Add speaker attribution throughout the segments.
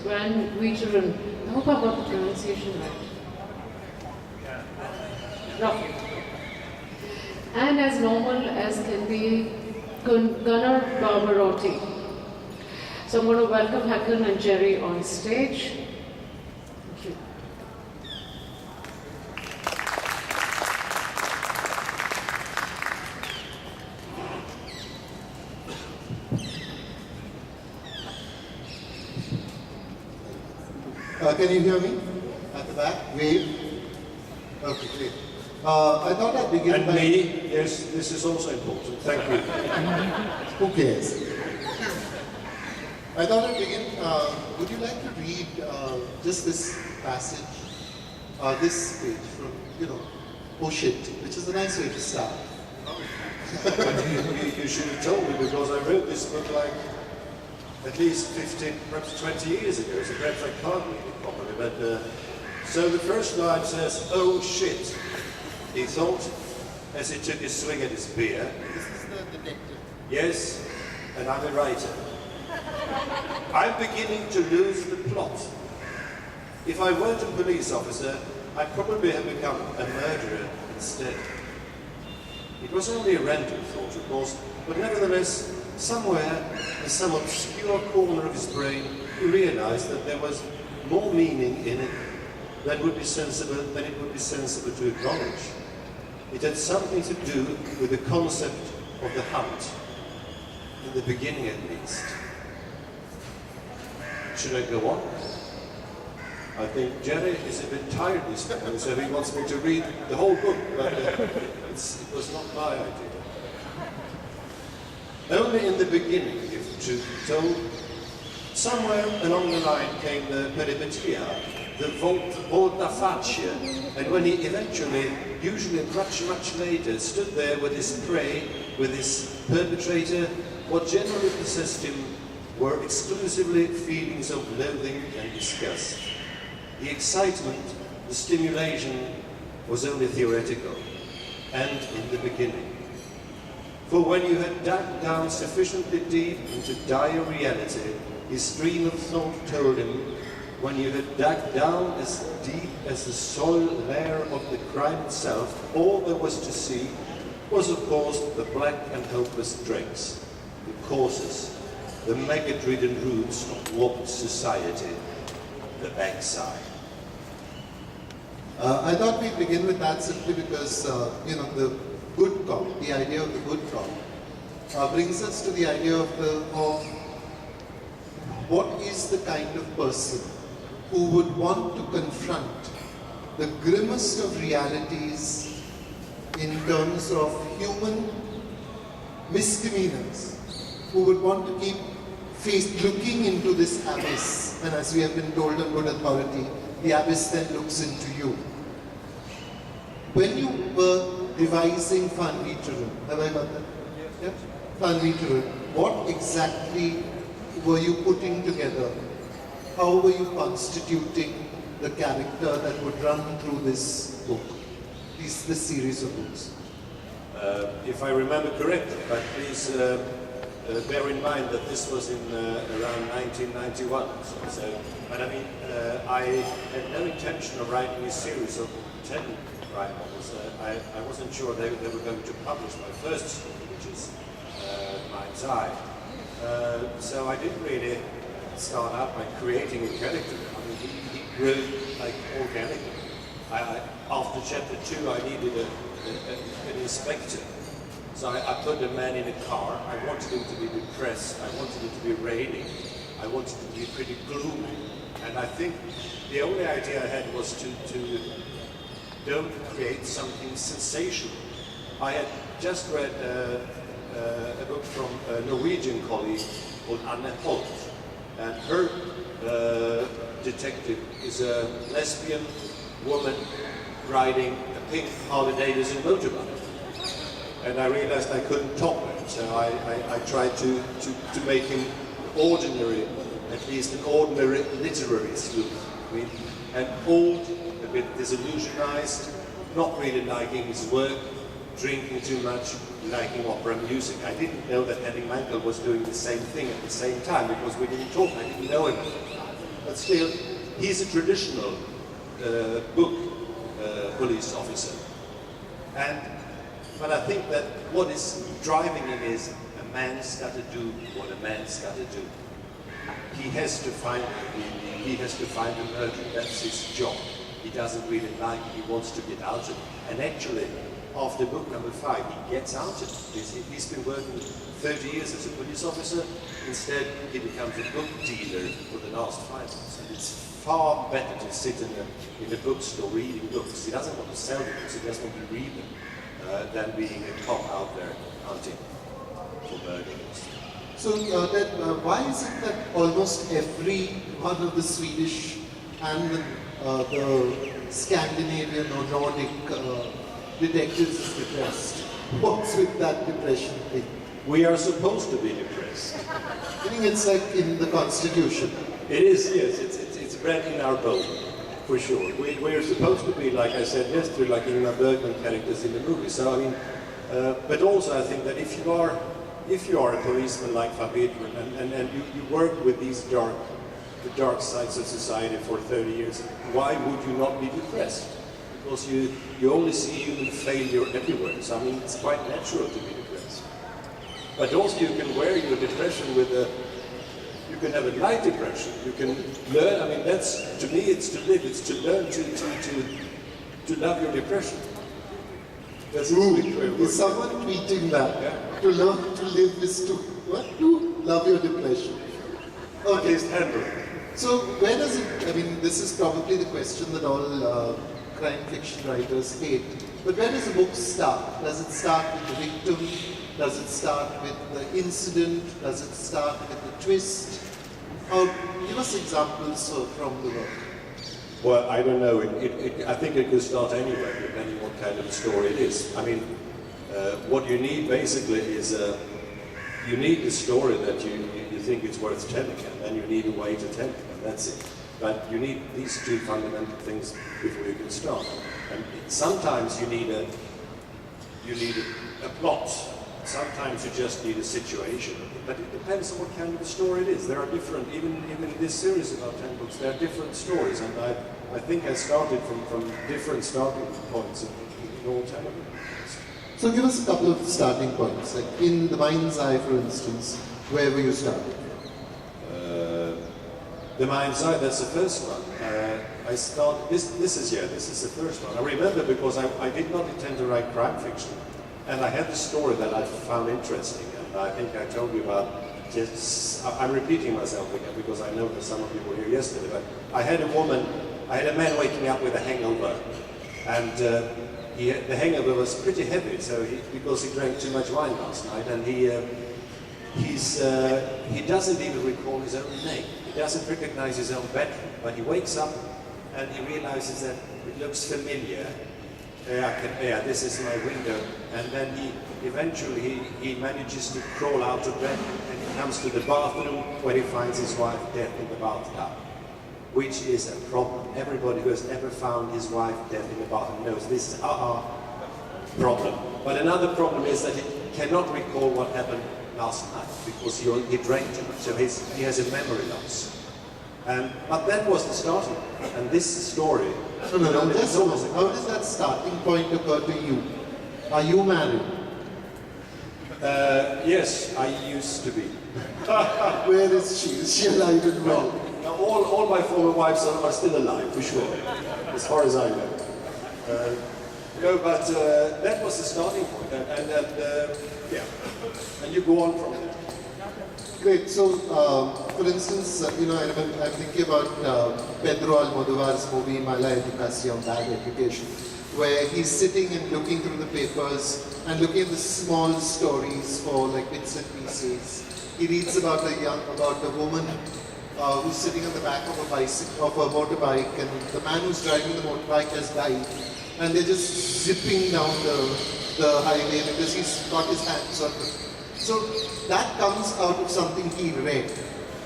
Speaker 1: Van Veeteren. I hope I got the pronunciation right. Lovely. And as normal as can be, Gunnar Barbarotti. So I'm going to welcome Hakan and Jerry on stage. Thank you.
Speaker 2: Can you hear me? At the back? Wave? Okay, great. I thought I'd begin
Speaker 3: and
Speaker 2: by...
Speaker 3: me, yes, this is also important. Thank you.
Speaker 2: Who cares? I thought I'd begin, would you like to read just this passage, this page from, oh shit, which is a nice way to start.
Speaker 3: you should have told me, because I wrote this book like at least 15, perhaps 20 years ago, so perhaps I can't read it properly. But so the first line says, "Oh shit," he thought as he took a swing at his beer.
Speaker 2: This is the detective.
Speaker 3: Yes, and I'm a writer. I'm beginning to lose the plot. If I weren't a police officer, I'd probably have become a murderer instead. It was only a random thought, of course, but nevertheless, somewhere in some obscure corner of his brain, he realized that there was more meaning in it than it would be sensible to acknowledge. It had something to do with the concept of the hunt, in the beginning at least. Should I go on? I think Jerry is a bit tired this morning, so he wants me to read the whole book, but it was not my idea. Only in the beginning, if truth be told, somewhere along the line came the peripetia, the volta faccia, and when he eventually, usually much later, stood there with his prey, with his perpetrator, what generally possessed him were exclusively feelings of loathing and disgust. The excitement, the stimulation was only theoretical, and in the beginning. For when you had dug down sufficiently deep into dire reality, his stream of thought told him, when you had dug down as deep as the soil layer of the crime itself, all there was to see was, of course, the black and hopeless dregs, the causes, the maggot-ridden roots of warped society, the backside.
Speaker 2: I thought we'd begin with that simply because, the good cop, the idea of the good cop, brings us to the idea of what is the kind of person who would want to confront the grimmest of realities in terms of human misdemeanors, who would want to keep looking into this abyss, and as we have been told on good authority, the abyss then looks into you. When you were devising Van Veeteren, have I got that? Yeah? Van Veeteren, what exactly were you putting together? How were you constituting the character that would run through this book, this series of books?
Speaker 3: If I remember correctly, but please bear in mind that this was in around 1991. But I mean, I had no intention of writing a series of 10 crime novels. I wasn't sure they were going to publish my first story, which is Mind's Eye. So I didn't really start out by creating a character. I mean, he grew like organically. After chapter 2, I needed an inspector. So I put a man in a car. I wanted him to be depressed. I wanted it to be raining. I wanted it to be pretty gloomy. And I think the only idea I had was to don't create something sensational. I had just read a book from a Norwegian colleague called Anne Holt. And her detective is a lesbian woman riding a pink Harley-Davidson motorbike. And I realized I couldn't top it, so I tried to make him ordinary, at least an ordinary literary sleuth. I mean, and old, a bit disillusionized, not really liking his work, drinking too much, liking opera music. I didn't know that Henning Mankell was doing the same thing at the same time, because we didn't talk, I didn't know him. but still, he's a traditional book police officer. But I think that what is driving him is a man's got to do what a man's got to do. He has to find the murder. That's his job. He doesn't really like it. He wants to get out of it. And actually, after book number 5, he gets out of it. He's been working 30 years as a police officer. Instead, he becomes a book dealer for the last 5 months. And it's far better to sit in a bookstore reading books. He doesn't want to sell the books. He just wants to read them. Than being a cop out there hunting for murderers.
Speaker 2: So why is it that almost every one of the Swedish and the Scandinavian or Nordic detectives is depressed? What's with that depression thing?
Speaker 3: We are supposed to be depressed.
Speaker 2: I think it's like in the Constitution.
Speaker 3: It is, yes. It's bred in our bone. For sure. We're supposed to be, like I said yesterday, like Ingmar Bergman characters in the movie. So I mean, but also I think that if you are a policeman like Veeteren and you work with the dark sides of society for 30 years, why would you not be depressed? Because you only see human failure everywhere. So I mean, it's quite natural to be depressed. But also you can wear your depression with you can have a light depression. You can learn. I mean, that's to me. It's to live. It's to learn to love your depression. That's
Speaker 2: is someone tweeting that?
Speaker 3: Yeah.
Speaker 2: To learn to live is to what? To love your depression.
Speaker 3: Okay, it's handled.
Speaker 2: So where does it? I mean, this is probably the question that all crime fiction writers hate. But where does a book start? Does it start with the victim? Does it start with the incident? Does it start with the twist? Or give us examples from the work.
Speaker 3: Well, I don't know. I think it could start anywhere, depending what kind of story it is. I mean, what you need basically is you need the story that you think it's worth telling, and then you need a way to tell it, and that's it. But you need these two fundamental things before you can start. And sometimes you need a plot. Sometimes you just need a situation, but it depends on what kind of a story it is. There are different, even in this series about 10 books, there are different stories, and I think I started from different starting points in all 10 of them.
Speaker 2: So give us a couple of starting points, like in The Mind's Eye, for instance, where were you starting?
Speaker 3: The Mind's Eye, that's the first one. I started, this is the first one. I remember because I did not intend to write crime fiction. And I had the story that I found interesting, and I think I told you about. I'm repeating myself again because I know that some of you were here yesterday. But I had a man waking up with a hangover, and the hangover was pretty heavy. So because he drank too much wine last night, and he doesn't even recall his own name. He doesn't recognize his own bedroom. But he wakes up, and he realizes that it looks familiar. This is my window. And then eventually he manages to crawl out of bed, and he comes to the bathroom where he finds his wife dead in the bathtub, which is a problem. Everybody who has ever found his wife dead in the bathroom knows this is a problem. But another problem is that he cannot recall what happened last night because he drank too much, so he has a memory loss. But that was the starting, and this story.
Speaker 2: No. How does that starting point occur to you? Are you married?
Speaker 3: Yes, I used to be.
Speaker 2: Where is she? Is she alive and well?
Speaker 3: No, all my former wives are still alive, for sure, as far as I know. But that was the starting point, and you go on from there.
Speaker 2: Great. So, for instance, I'm thinking about Pedro Almodovar's movie Mala Educación, Bad Education, where he's sitting and looking through the papers and looking at the small stories for like bits and pieces. He reads about a woman who's sitting on the back of a motorbike, and the man who's driving the motorbike has died, and they're just zipping down the highway because he's got his hands on it. So that comes out of something he read.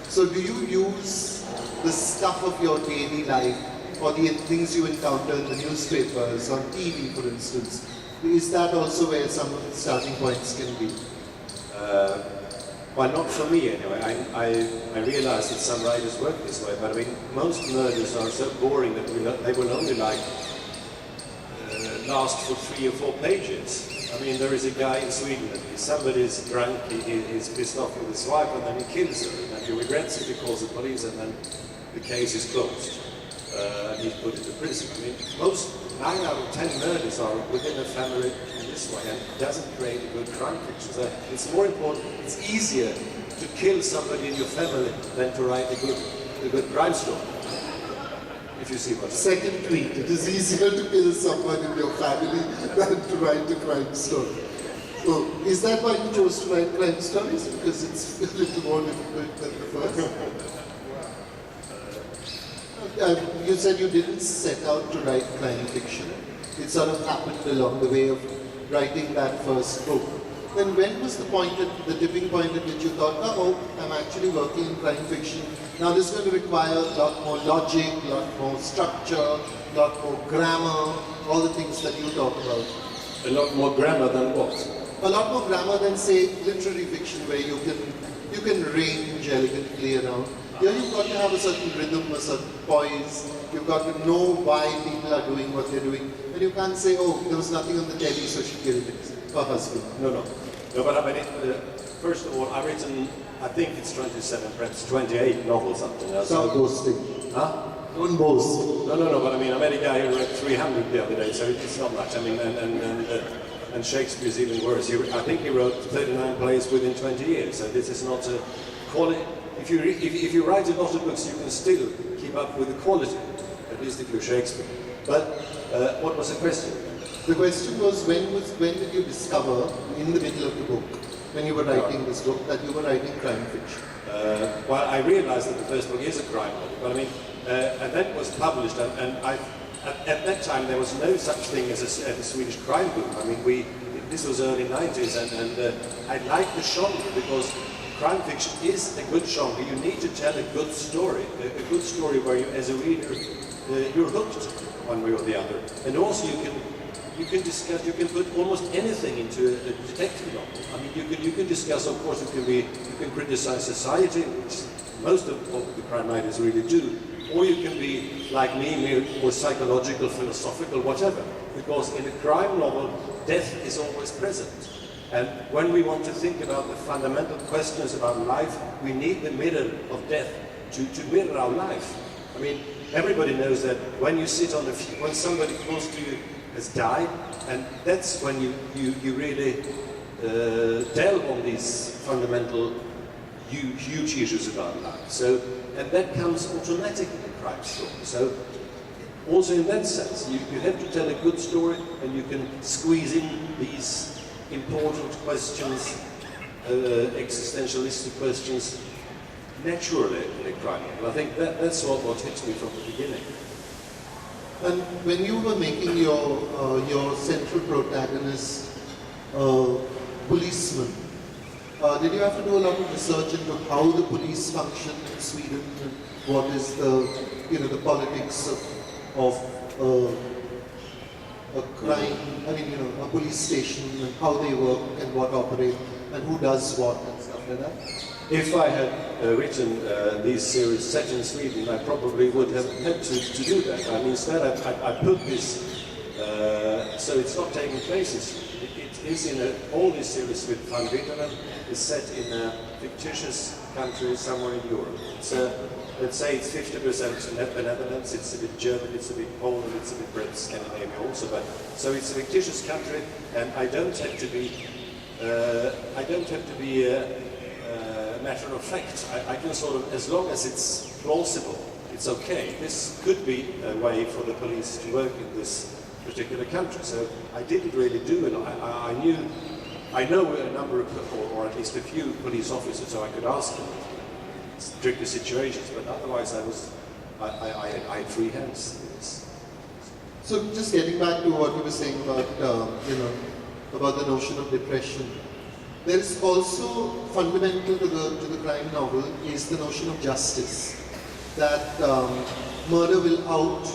Speaker 2: So do you use the stuff of your daily life or the things you encounter in the newspapers, on TV for instance? Is that also where some of the starting points can be?
Speaker 3: Well, not for me anyway. I realize that some writers work this way, but I mean, most murders are so boring that they will only last for 3 or 4 pages. I mean, there is a guy in Sweden that somebody's drunk, he's pissed off with his wife, and then he kills her, and he regrets it, he calls the police, and then the case is closed. And he's put into prison. I mean, most 9 out of 10 murders are within a family in this way, and it doesn't create a good crime fiction. So it's more important, it's easier to kill somebody in your family than to write a good crime story. If you see what I mean.
Speaker 2: Second tweet, it is easier to kill someone in your family than to write a crime story. So, is that why you chose to write crime stories? Because it's a little more difficult than the first? You said you didn't set out to write crime fiction. It sort of happened along the way of writing that first book. Then when was the tipping point at which you thought, oh, I'm actually working in crime fiction. Now this is going to require a lot more logic, a lot more structure, a lot more grammar, all the things that you talk about.
Speaker 3: A lot more grammar than what?
Speaker 2: A lot more grammar than, say, literary fiction, where you can range elegantly around. Here you've got to have a certain rhythm, a certain poise. You've got to know why people are doing what they're doing. And you can't say, oh, there was nothing on the telly, so she killed her husband.
Speaker 3: No, but I mean, first of all, I've written, I think it's 27, perhaps 28 novels, something else.
Speaker 2: Stop boasting.
Speaker 3: Huh?
Speaker 2: Don't boast.
Speaker 3: No, but I mean, I met a guy who read 300 the other day, so it's not much. I mean, and Shakespeare's even worse. I think he wrote 39 plays within 20 years, so this is not a quality. If you write a lot of books, you can still keep up with the quality, at least if you're Shakespeare. But what was the question?
Speaker 2: The question was, when did you discover, in the middle of the book, when you were writing this book, that you were writing crime fiction?
Speaker 3: Well, I realized that the first book is a crime novel, but I mean, and then it was published, and at that time there was no such thing as a Swedish crime book. I mean, this was early 90s, and I liked the genre because crime fiction is a good genre. You need to tell a good story where you, as a reader, you're hooked one way or the other, and also you can put almost anything into a detective novel. I mean, you can discuss, of course, you can criticize society, which most of the crime writers really do, or you can be like me, more psychological, philosophical, whatever. Because in a crime novel, death is always present. And when we want to think about the fundamental questions about life, we need the mirror of death to mirror our life. I mean, everybody knows that when you sit on when somebody close to you has died, and that's when you really delve on these fundamental, huge issues about life. So, and that comes automatically in crime story. So, also in that sense, you have to tell a good story, and you can squeeze in these important questions, existentialistic questions, naturally in a crime novel. I think that's what hits me from the beginning.
Speaker 2: And when you were making your central protagonist, policeman, did you have to do a lot of research into how the police function in Sweden, and what is the politics of a crime, I mean, a police station, and how they work and what operate, and who does what and stuff like that?
Speaker 3: If I had written these series set in Sweden, I probably would have had to do that. I mean, instead I put this, so it's not taking place in Sweden. It is in all these series with Veeteren is set in a fictitious country somewhere in Europe. It's let's say it's 50% Netherlands, it's a bit German, it's a bit Poland, it's a bit British, Scandinavia also. But so it's a fictitious country, and I don't have to be matter of fact. I can sort of, as long as it's plausible, it's okay. This could be a way for the police to work in this particular country. So I didn't really do it. I know a number of, or at least a few police officers, so I could ask them tricky situations. But otherwise, I had free hands.
Speaker 2: So just getting back to what you were saying about about the notion of depression. There is also fundamental to the crime novel is the notion of justice. That murder will out,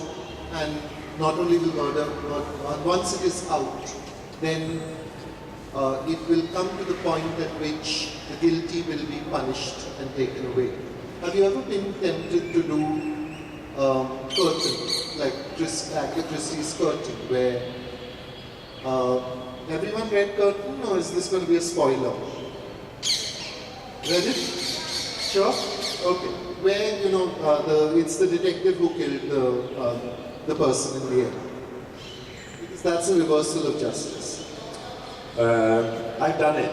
Speaker 2: and not only will murder, but once it is out, then it will come to the point at which the guilty will be punished and taken away. Have you ever been tempted to do curtain, like Agatha Christie's Curtain, where everyone read Curtain, or is this going to be a spoiler? Read it? Sure? Okay. Where, you know, it's the detective who killed the person in the end. Because that's a reversal of justice.
Speaker 3: I've done it.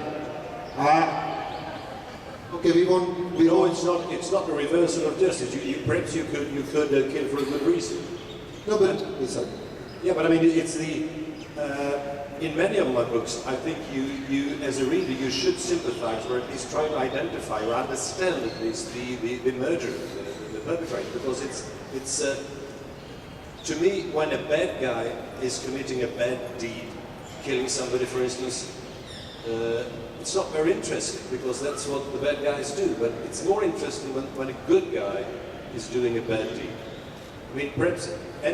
Speaker 2: Okay, we won't.
Speaker 3: No, it's not a reversal of justice. Perhaps you could kill for a good reason.
Speaker 2: No, but sorry.
Speaker 3: Yeah, but I mean, it's the. In many of my books, I think you as a reader, you should sympathize, or at least try to identify or understand at least the murderer, the perpetrator, because it's to me, when a bad guy is committing a bad deed, killing somebody, for instance, it's not very interesting, because that's what the bad guys do. But it's more interesting when a good guy is doing a bad deed. I mean, perhaps I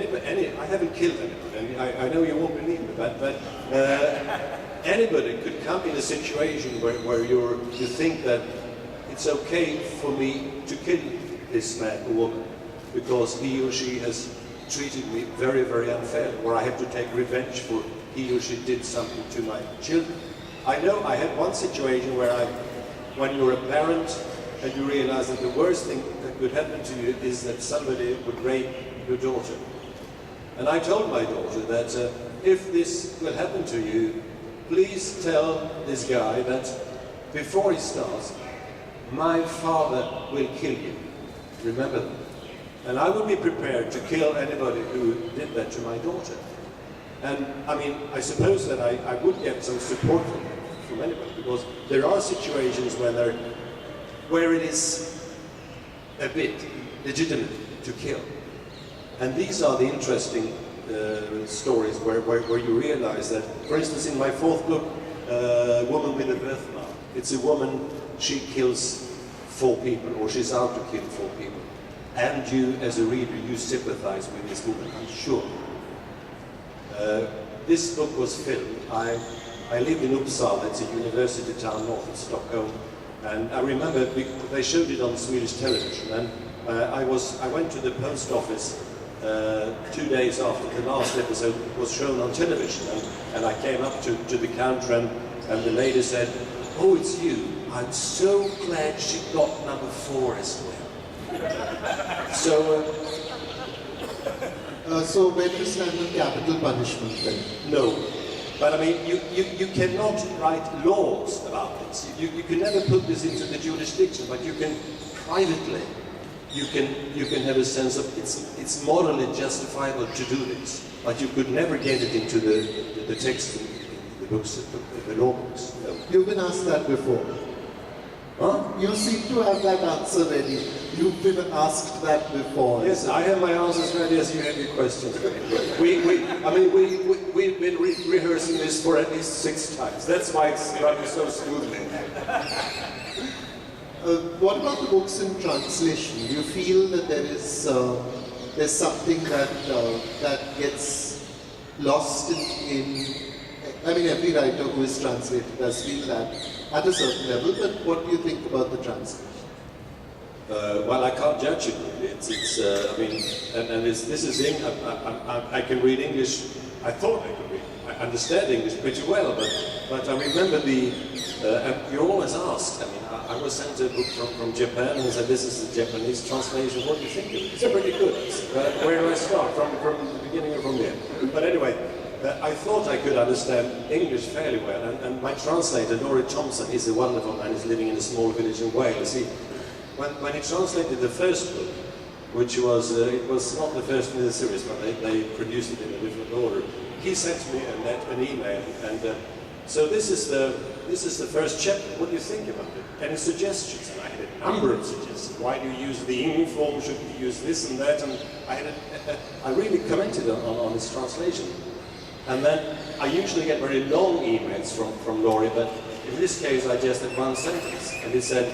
Speaker 3: haven't killed anybody. I know you won't believe me, but anybody could come in a situation where you think that it's okay for me to kill this man or woman because he or she has treated me very, very unfairly, or I have to take revenge for he or she did something to my children. I know I had one situation where when you're a parent and you realize that the worst thing that could happen to you is that somebody would rape your daughter. And I told my daughter that if this will happen to you, please tell this guy that before he starts, my father will kill you. Remember that. And I would be prepared to kill anybody who did that to my daughter. And I mean, I suppose that I would get some support from anybody, because there are situations where it is a bit legitimate to kill. And these are the interesting stories where you realize that, for instance, in my fourth book, Woman with a Birthmark, it's a woman, she kills 4 people, or she's out to kill 4 people. And you, as a reader, you sympathize with this woman, I'm sure. This book was filmed. I lived in Uppsala, it's a university town north of Stockholm, and I remember they showed it on Swedish television, and I went to the post office 2 days after the last episode was shown on television, and I came up to the counter, and the lady said, "Oh, it's you. I'm so glad she got number 4 as well."
Speaker 2: So where do you stand on capital punishment then?
Speaker 3: No. But I mean, you cannot write laws about this. You can never put this into the jurisdiction, but you can privately, you can have a sense of it's morally justifiable to do this, but you could never get it into the text in the books, the law books. No.
Speaker 2: You've been asked that before.
Speaker 3: Huh?
Speaker 2: You seem to have that answer ready. You've been asked that before.
Speaker 3: Yes, I have my answers ready as you have your questions ready. We've been rehearsing this for at least 6 times. That's why it's running so smoothly.
Speaker 2: What about the books in translation? Do you feel that there's something that gets lost in I mean, every writer who is translated does feel that at a certain level, but what do you think about the translation?
Speaker 3: Well, I can't judge it really. I mean, and this is I can read English. I thought I could read. I understand English pretty well, but I remember you're always asked. I mean, I was sent a book from Japan and said, "This is the Japanese translation. What do you think of it?" It's pretty good. Where do I start? From the beginning or from the end? But anyway. I thought I could understand English fairly well, and my translator, Laurie Thompson, is a wonderful man. He's living in a small village in Wales. When he translated the first book, which was it was not the first in the series, but they produced it in a different order, he sent me an email, and so this is the first chapter. What do you think about it? Any suggestions? And I had a number of suggestions. Why do you use the ing form? Should you use this and that? And I really commented on his translation. And then I usually get very long emails from Laurie, but in this case I just had one sentence, and he said,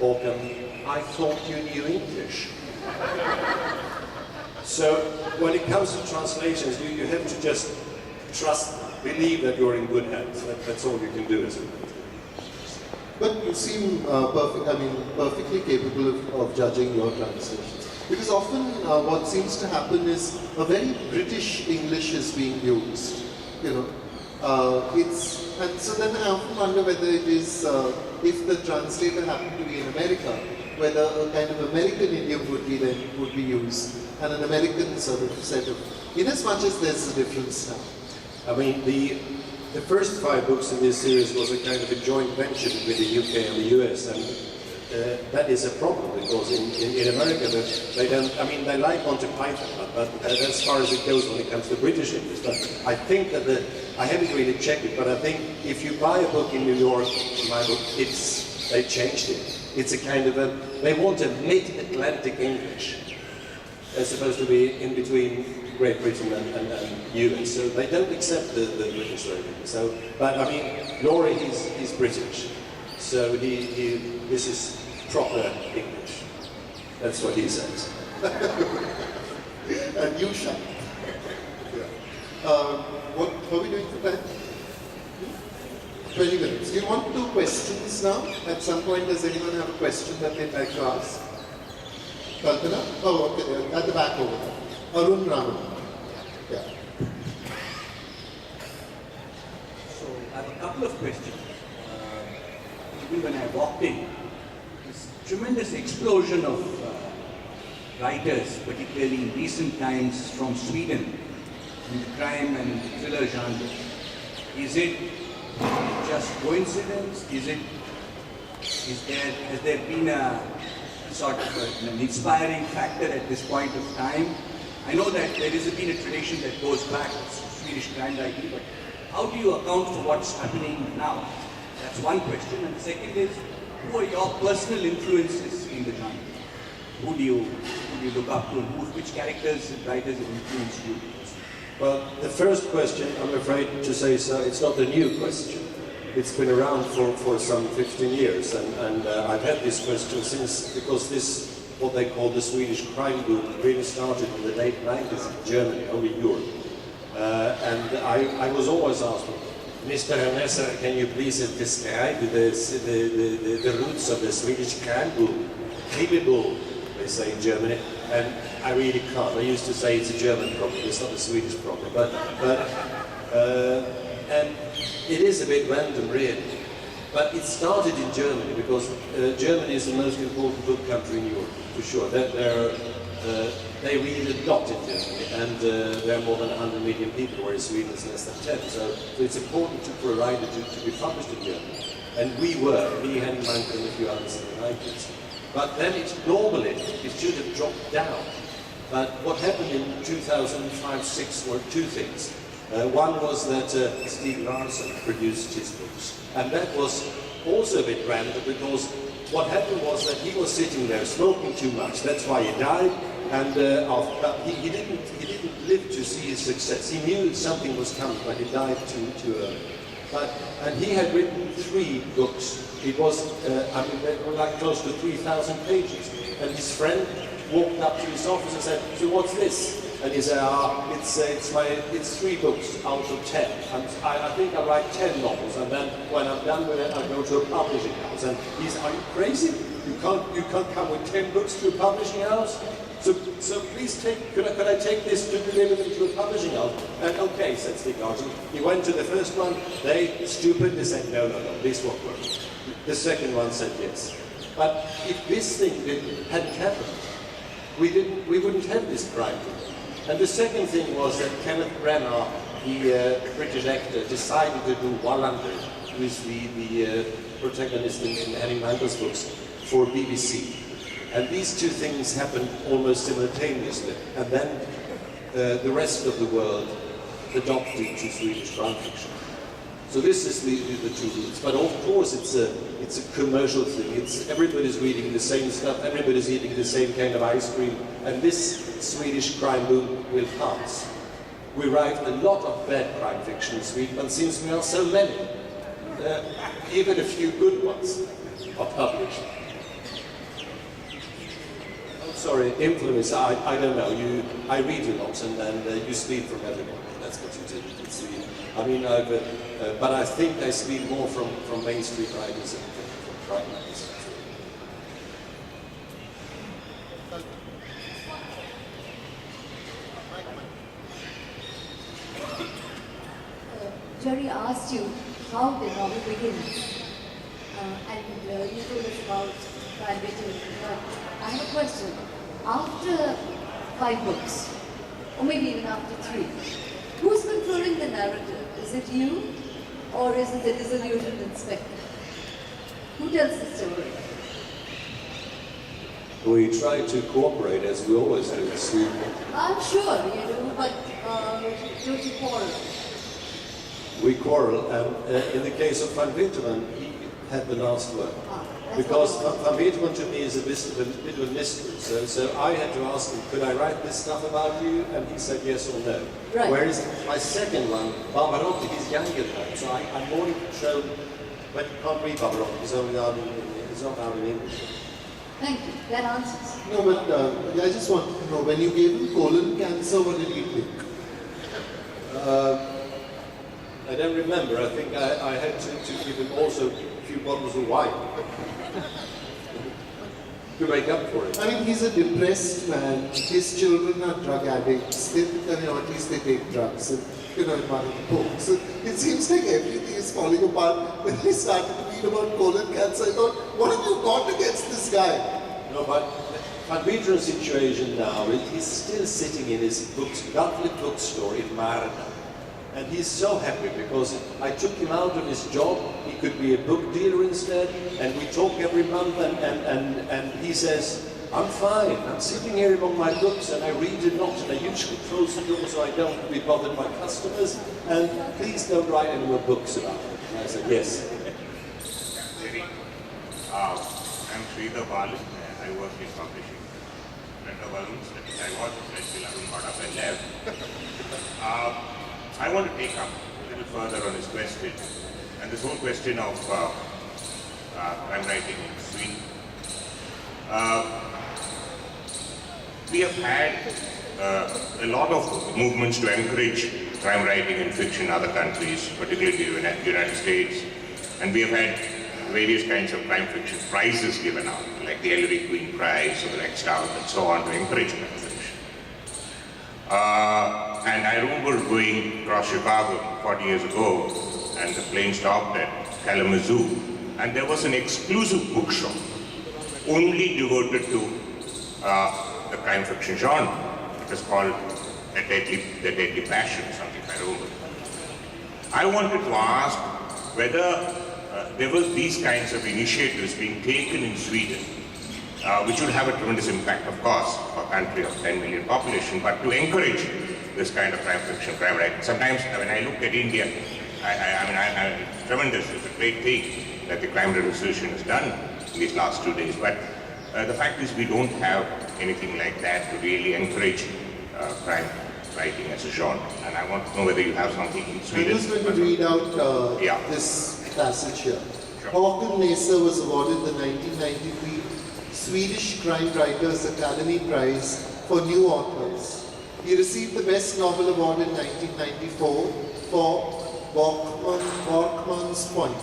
Speaker 3: "Håkan, I thought you knew English." So when it comes to translations, you have to just trust them. believe that you're in good hands. That's all you can do as a writer.
Speaker 2: But you seem perfectly capable of judging your translations. Because often what seems to happen is a very British English is being used. And so then I often wonder whether it is, if the translator happened to be in America, whether a kind of American idiom would be used, and an American sort of set of, in as much as there's a difference now.
Speaker 3: I mean, the first 5 books in this series was a kind of a joint venture between the UK and the US, and that is a problem because in America they don't. I mean, they like Monty Python, but as far as it goes when it comes to British English. But I think that I haven't really checked it, but I think if you buy a book in New York, my book, they changed it. It's a kind of they want a mid-Atlantic English, as supposed to be in between Great Britain and US, so they don't accept the British version. So, but I mean, Laurie, he's British, so this is proper English. That's what he says.
Speaker 2: And you shall. What are we doing for time? 20 minutes. Do you want to do questions now? At some point, does anyone have a question that they'd like to ask? Kalpana? Oh, okay, at the back over there. Arun Raman. Yeah.
Speaker 4: So I have a couple of questions. Even when I walked in, this tremendous explosion of writers, particularly in recent times from Sweden, in the crime and thriller genre. Is it just coincidence? Has there been a sort of an inspiring factor at this point of time? I know that there has been a tradition that goes back to Swedish crime writing, but how do you account for what's happening now? That's one question. And the second is, who are your personal influences in the genre? Who do you look up to, and which characters and writers have influenced you?
Speaker 3: Well, the first question, I'm afraid to say so, it's not a new question. It's been around for some 15 years, and I've had this question since, because this, what they call the Swedish crime boom, really started in the late 90s in Germany, only Europe. And I was always asked, Mr. Nesser, can you please describe the roots of the Swedish crime boom? Krimi, they say in Germany, and I really can't. I used to say it's a German problem, it's not a Swedish problem, and it is a bit random, really. But it started in Germany because Germany is the most important book country in Europe, for sure. They read a lot in Germany, and there are more than 100 million people, whereas Sweden is less than 10. So it's important for a writer to be published in Germany. And we were, me, Henning Mankel, and a few others in the 90s. But then it should have dropped down. But what happened in 2005-06 were two things. One was that Stieg Larsson produced his books. And that was also a bit random because what happened was that he was sitting there smoking too much. That's why he died. And he didn't live to see his success. He knew something was coming, but he died too early. And he had written 3 books. It was, they were like close to 3,000 pages. And his friend walked up to his office and said, "So what's this?" And he said, it's 3 books out of 10. And I think I write 10 novels, and then when I'm done with it, I go to a publishing house. And he said, "Are you crazy? You can't come with 10 books to a publishing house? So please could I take this to deliver them to a publishing house?" And okay, said Stieg Larsson. He went to the first one, they said, no, this won't work. The second one said yes. But if this thing hadn't happened, we wouldn't have this crime. And the second thing was that Kenneth Branagh, the British actor, decided to do Wallander, who is the protagonist in Henning Mankel's books, for BBC. And these two things happened almost simultaneously. And then the rest of the world adopted to Swedish crime fiction. So this is the two roots. But of course it's a commercial thing. Everybody's reading the same stuff, everybody's eating the same kind of ice cream, and this Swedish crime boom will pass. We write a lot of bad crime fiction in Sweden, but since we are so many, even a few good ones are published. I'm sorry, influence, I don't know. I read a lot, and then you speak from everyone. that's what you typically see. I mean, but I think I see more from Main Street writers and from crime writers.
Speaker 5: Jerry asked you how the novel begins, and you told us about Veeteren. But I have a question. After 5 books, or maybe even after 3, who's controlling the narrative? Is it you, or is it the disillusioned inspector? Who tells the story?
Speaker 3: We try to cooperate as we always do in Sweden.
Speaker 5: I'm sure you do, but don't you quarrel?
Speaker 3: We quarrel, and in the case of Van Veeteren, he had the last word. Because Van Veeteren to me is a bit of a mystery. So I had to ask him, could I write this stuff about you? And he said yes or no.
Speaker 5: Right.
Speaker 3: Whereas my second one, Barbarotti, he's younger than me, so I'm more shown, but you can't read Barbarotti, he's only out he's not out in English.
Speaker 5: Thank you. That answers.
Speaker 2: No, but I just want to know, when you gave him colon cancer, what did he think?
Speaker 3: I don't remember. I think I had to give him also a few bottles of wine to make up for it.
Speaker 2: I mean, he's a depressed man. His children are drug addicts. They, at least they take drugs. And, in one of the books. So it seems like everything is falling apart. When I started to read about colon cancer, I thought, what have you got against this guy?
Speaker 3: No, but Van Veeteren's situation now is he's still sitting in his lovely bookstore in Marna. And he's so happy because I took him out of his job. He could be a book dealer instead. And we talk every month and he says, I'm fine. I'm sitting here among my books and I read a lot and I usually close the door so I don't be bothered by customers. And please don't write any more books about it. And I said, yes.
Speaker 6: I'm Sridhar Balan. I work in publishing. Renta Balloons. I was still haven't got up and left. I want to take up a little further on his question, and this whole question of crime writing in Sweden. We have had a lot of movements to encourage crime writing and fiction in other countries, particularly the United States, and we have had various kinds of crime fiction prizes given out, like the Ellery Queen Prize or the Rex Stout and so on, to encourage crime fiction. And I remember going across Chicago 40 years ago, and the plane stopped at Kalamazoo, and there was an exclusive bookshop only devoted to the crime fiction genre. It was called The Deadly Passion, something I remember. I wanted to ask whether there were these kinds of initiatives being taken in Sweden, which would have a tremendous impact, of course, for a country of 10 million population, but to encourage this kind of crime fiction, crime writing. Sometimes when I look at India, it's tremendous, it's a great thing that the crime resolution has done in these last 2 days. But the fact is we don't have anything like that to really encourage crime writing as a genre. And I want to know whether you have something in Sweden.
Speaker 2: I'm just going to read out this passage here.
Speaker 6: Sure.
Speaker 2: Håkan Nesser was awarded the 1993 Swedish Crime Writers Academy Prize for New Authors. He received the Best Novel Award in 1994 for Borkman's Point,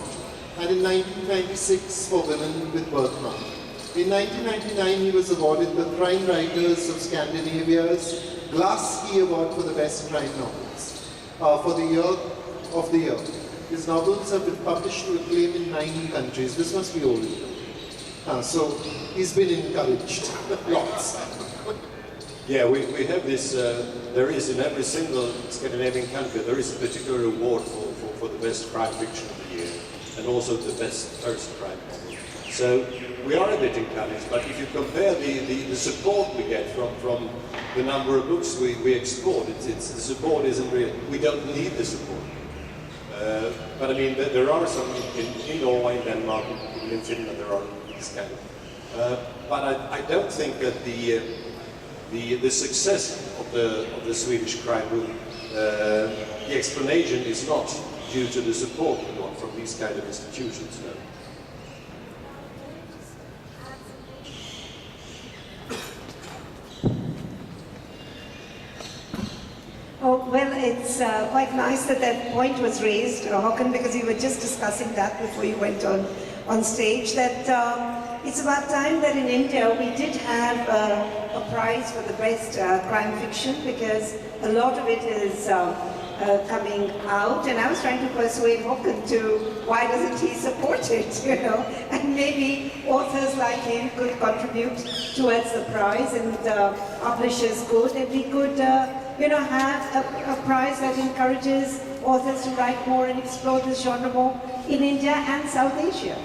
Speaker 2: and in 1996 for Women with Birthmark. In 1999, he was awarded the Crime Writers of Scandinavia's Glass-Key Award for the Best Crime Novels for the year of the year. His novels have been published to acclaim in 9 countries. This must be old. So he's been encouraged. Lots.
Speaker 3: Yeah, we have this, there is in every single Scandinavian country, there is a particular award for the best crime fiction of the year, and also the best first crime novel. So we are a bit encouraged, but if you compare the support we get from the number of books we export, the support isn't really, we don't need the support. But I mean, there are some in Norway, in Denmark, in Finland, there are this kind of. But I don't think that the success of the Swedish crime boom, the explanation is not due to the support we got from these kind of institutions. No.
Speaker 7: Well, it's quite nice that that point was raised, Håkan, because we were just discussing that before you went on stage, that it's about time that in India we did have a prize for the best crime fiction, because a lot of it is coming out, and I was trying to persuade Håkan to why doesn't he support it, you know, and maybe authors like him could contribute towards the prize, and publishers could, and we could you know, have a prize that encourages authors to write more and explore this genre more in India and South Asia.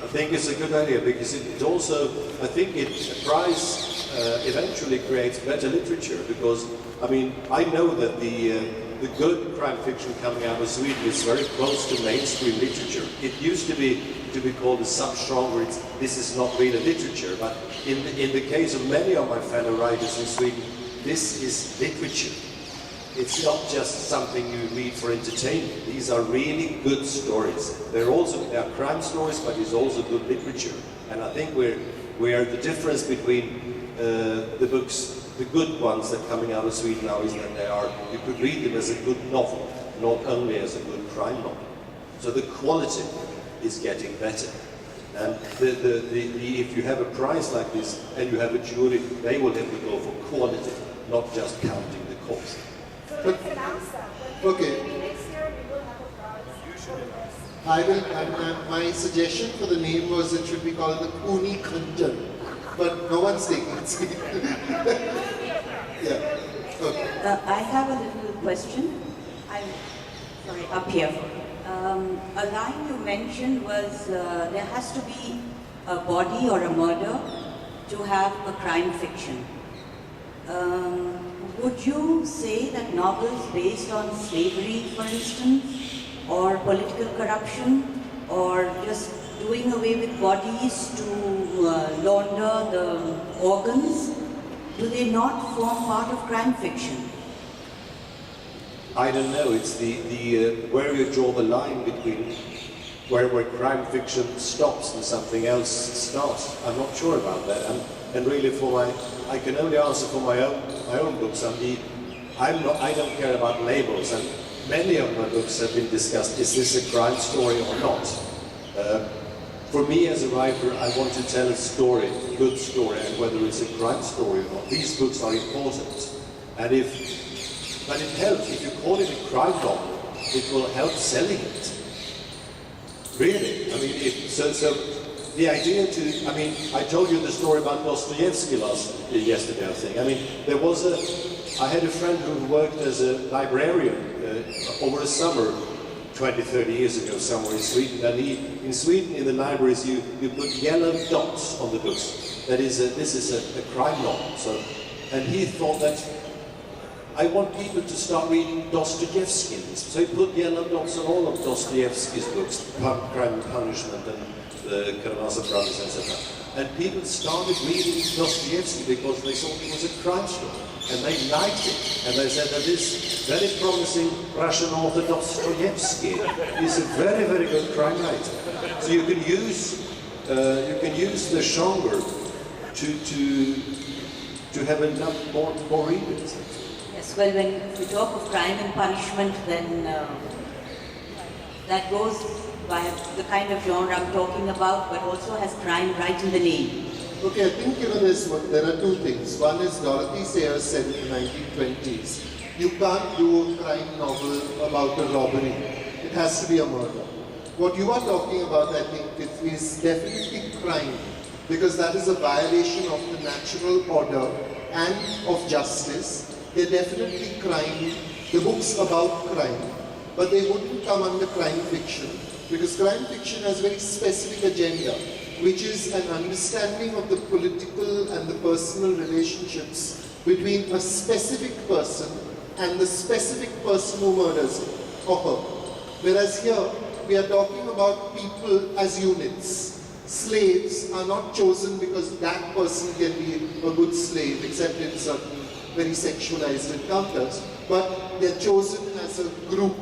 Speaker 3: I think it's a good idea, because it also, I think a prize eventually creates better literature, because, I mean, I know that the good crime fiction coming out of Sweden is very close to mainstream literature. It used to be called a sub-genre. This is not really literature, but in the case of many of my fellow writers in Sweden, this is literature. It's not just something you read for entertainment. These are really good stories. They are crime stories, but it's also good literature. And I think where the difference between the books, the good ones that are coming out of Sweden now, is that you could read them as a good novel, not only as a good crime novel. So the quality is getting better. And if you have a prize like this and you have a jury, they will have to go for quality, not just counting the cost.
Speaker 7: So let's announce that.
Speaker 2: Okay.
Speaker 7: Maybe next year we will have a prize for the best.
Speaker 2: I will. My suggestion for the name was it should be called the Puni Kunjan, but no one's taking it. Yeah. Okay.
Speaker 8: I have a little question. I'm sorry, up here. A line you mentioned was there has to be a body or a murder to have a crime fiction. Would you say that novels based on slavery, for instance, or political corruption, or just doing away with bodies to launder the organs, do they not form part of crime fiction?
Speaker 3: I don't know. It's where you draw the line between where crime fiction stops and something else starts. I'm not sure about that. And really, I can only answer for my own books. I don't care about labels. And many of my books have been discussed. Is this a crime story or not? For me as a writer, I want to tell a story, a good story, and whether it's a crime story or not. These books are important. But it helps, if you call it a crime novel, it will help selling it. Really. I mean, the idea I told you the story about Dostoevsky yesterday, I think. I mean, I had a friend who worked as a librarian over a summer 20, 30 years ago somewhere in Sweden. And in Sweden, in the libraries, you put yellow dots on the books. That is, this is a crime novel. And he thought that I want people to start reading Dostoevsky. So he put yellow dots on all of Dostoevsky's books, Crime and Punishment and the Karamazov Brothers, etc. And people started reading Dostoevsky because they thought it was a crime story. And they liked it. And they said that this very promising Russian author Dostoevsky is a very, very good crime writer. So you can use the genre to have enough more readers.
Speaker 8: Yes, well, when we talk of crime and punishment, then that goes by the kind of genre I'm talking about, but also has crime right in the name.
Speaker 2: Okay, I think there are two things. One is Dorothy Sayers said in the 1920s, you can't do a crime novel about a robbery. It has to be a murder. What you are talking about, I think, is definitely crime, because that is a violation of the natural order and of justice. They're definitely crime, the books about crime, but they wouldn't come under crime fiction, because crime fiction has a very specific agenda, which is an understanding of the political and the personal relationships between a specific person and the specific person who murders him or her. Whereas here, we are talking about people as units. Slaves are not chosen because that person can be a good slave, except in certain very sexualized encounters, but they're chosen as a group.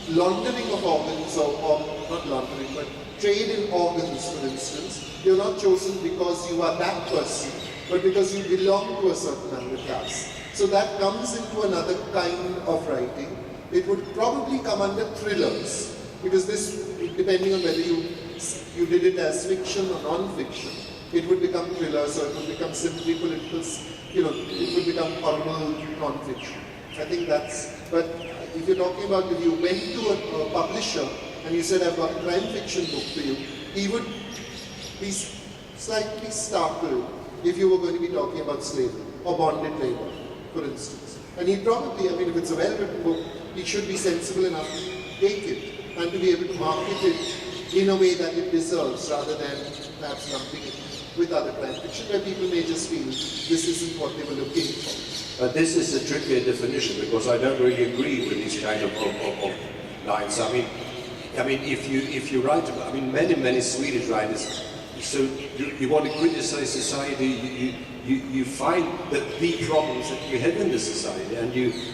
Speaker 2: Laundering of organs, or not laundering, but trade in organs, for instance, you're not chosen because you are that person, but because you belong to a certain underclass. So that comes into another kind of writing. It would probably come under thrillers, because this, depending on whether you did it as fiction or non-fiction, it would become thrillers, or it would become simply political, it would become horrible non-fiction. I think that's, but if you're talking about if you went to a publisher and you said, I've got a crime fiction book for you, he would be slightly startled if you were going to be talking about slavery or bonded labor, for instance. And he'd probably, if it's a well-written book, he should be sensible enough to take it and to be able to market it in a way that it deserves, rather than perhaps lumping it with other crime fiction, where people may just feel this isn't what they were looking for.
Speaker 3: But this is a trickier definition, because I don't really agree with these kind of lines. I mean, if you write about, many Swedish writers, so you want to criticize society, you find the problems that you have in the society, and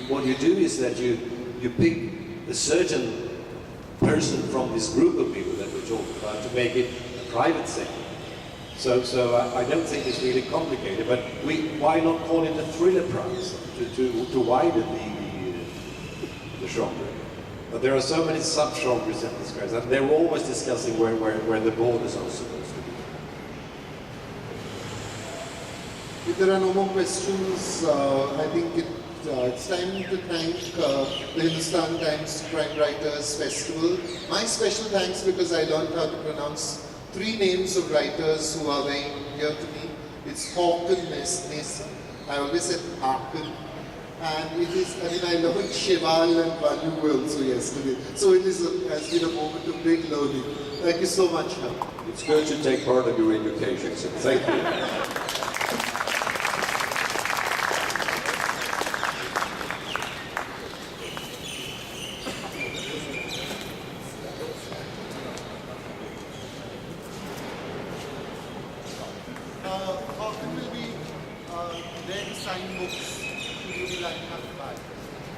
Speaker 3: what you do is that you pick a certain person from this group of people that we're talking about to make it a private thing. So I don't think it's really complicated, but why not call it a thriller prize to widen the genre? But there are so many sub-genres in this case, and they're always discussing where the borders are supposed to be.
Speaker 2: If there are no more questions, I think it's time to thank the Hindustan Times Crime Writers Festival. My special thanks, because I learned how to pronounce 3 names of writers who are very dear to me. It's Håkan Nesser. I always said Hakan. And it is, I learned Sheval and Valu also yesterday. So it has been a moment of great learning. Thank you so much, Hakan.
Speaker 3: It's good to take part of your education, so thank you.
Speaker 2: Håkan will be there to sign books to do the line up by.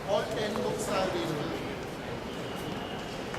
Speaker 2: All 10 books are available.